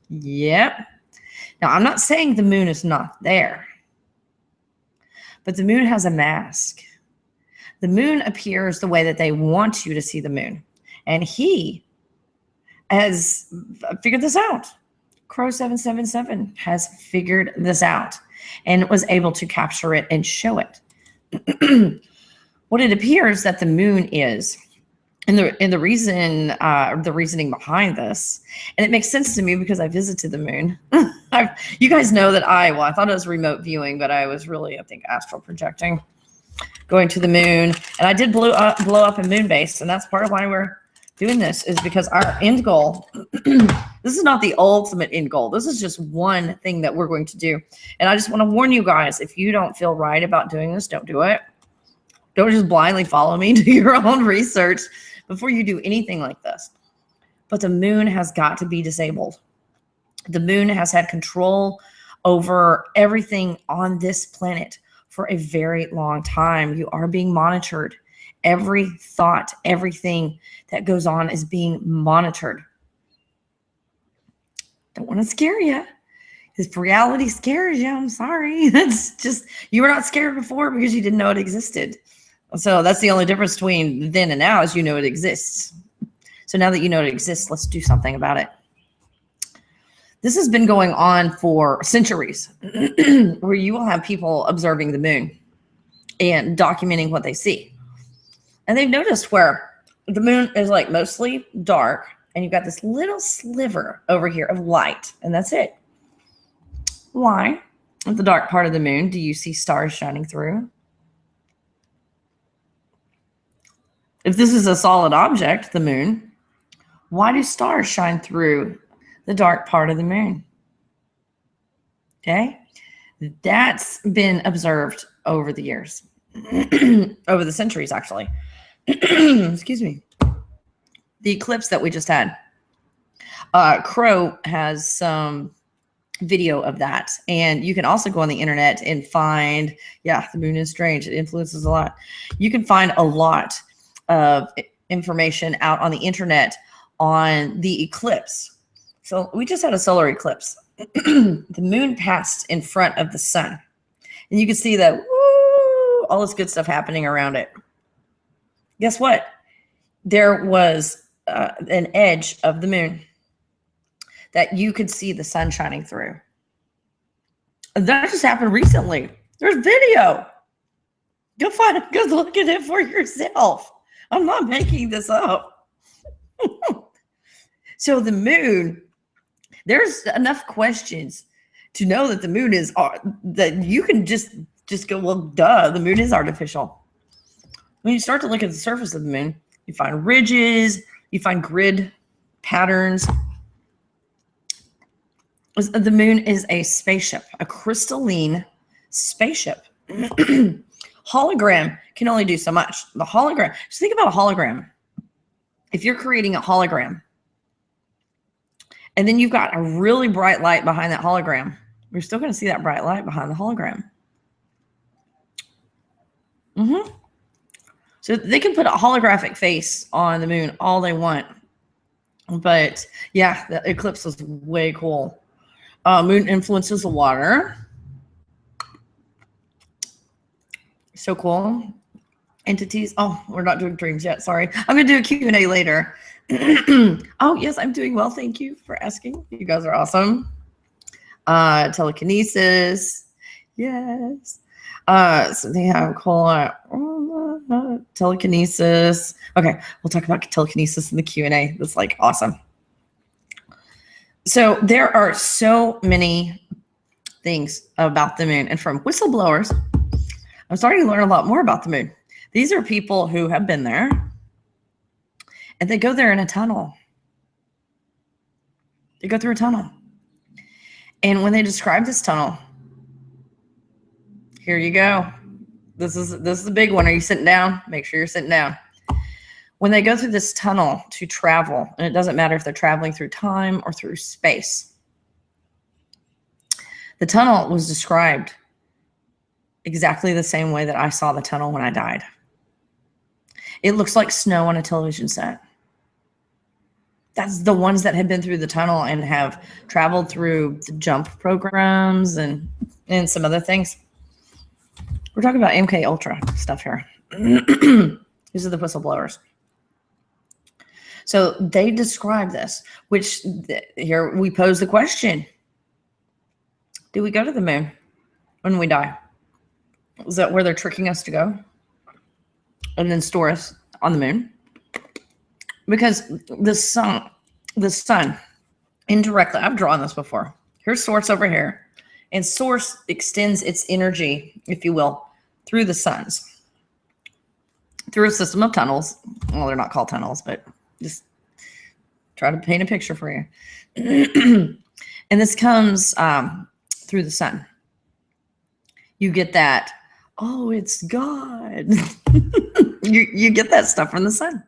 Yep. Now, I'm not saying the moon is not there, but the moon has a mask. The moon appears the way that they want you to see the moon. And he has figured this out. Crow 777 has figured this out and was able to capture it and show it. What it appears that the moon is, and the reasoning behind this, and it makes sense to me because I visited the moon. You guys know that I thought it was remote viewing, but I was really, I think, astral projecting, going to the moon, and I did blow up a moon base, and that's part of why we're doing this, is because our end goal. This is not the ultimate end goal. This is just one thing that we're going to do, and I just want to warn you guys: if you don't feel right about doing this, don't do it. Don't just blindly follow me. Do your own research before you do anything like this. But the moon has got to be disabled. The moon has had control over everything on this planet for a very long time. You are being monitored. Every thought, everything that goes on is being monitored. Don't want to scare you. If reality scares you, I'm sorry. It's just, you were not scared before because you didn't know it existed. So that's the only difference between then and now, is you know it exists. So now that you know it exists, let's do something about it. This has been going on for centuries, where you will have people observing the moon and documenting what they see. And they've noticed where the moon is like mostly dark, and you've got this little sliver over here of light, and that's it. Why, at the dark part of the moon, do you see stars shining through? If this is a solid object, the moon, why do stars shine through the dark part of the moon? Okay, that's been observed over the years, over the centuries, actually. Excuse me. The eclipse that we just had, Crow has some video of that, and you can also go on the internet and find, yeah, the moon is strange. It influences a lot. You can find a lot of information out on the internet on the eclipse. So we just had a solar eclipse. The moon passed in front of the sun, and you can see that, woo, all this good stuff happening around it. Guess what? There was an edge of the moon that you could see the sun shining through. And that just happened recently. There's video. Go look at it for yourself. I'm not making this up. So the moon, there's enough questions to know that the moon is, that you can just go, well, duh, the moon is artificial. When you start to look at the surface of the moon, you find ridges, you find grid patterns. The moon is a spaceship, a crystalline spaceship. Hologram can only do so much. The hologram, just think about a hologram. If you're creating a hologram, and then you've got a really bright light behind that hologram, you're still going to see that bright light behind the hologram. So they can put a holographic face on the moon all they want. But yeah, the eclipse was way cool. Moon influences the water. So cool. Entities. Oh, we're not doing dreams yet. Sorry. I'm going to do a Q&A later. Oh, yes, I'm doing well. Thank you for asking. You guys are awesome. Telekinesis. Yes. So they have cool telekinesis. Okay, we'll talk about telekinesis in the Q&A. That's like awesome. So there are so many things about the moon, and from whistleblowers, I'm starting to learn a lot more about the moon. These are people who have been there, and they go there in a tunnel. They go through a tunnel. And when they describe this tunnel, here you go. This is a big one. Are you sitting down? Make sure you're sitting down. When they go through this tunnel to travel, and it doesn't matter if they're traveling through time or through space, the tunnel was described exactly the same way that I saw the tunnel when I died. It looks like snow on a television set. That's the ones that have been through the tunnel and have traveled through the jump programs and some other things. We're talking about MK Ultra stuff here. These are the whistleblowers. So they describe this, which here we pose the question. Do we go to the moon when we die? Is that where they're tricking us to go? And then store us on the moon? Because the sun indirectly, I've drawn this before. Here's source over here. And source extends its energy, if you will, through the suns, through a system of tunnels. Well, they're not called tunnels, but just try to paint a picture for you. And this comes through the sun. You get that, oh, it's God. you get that stuff from the sun.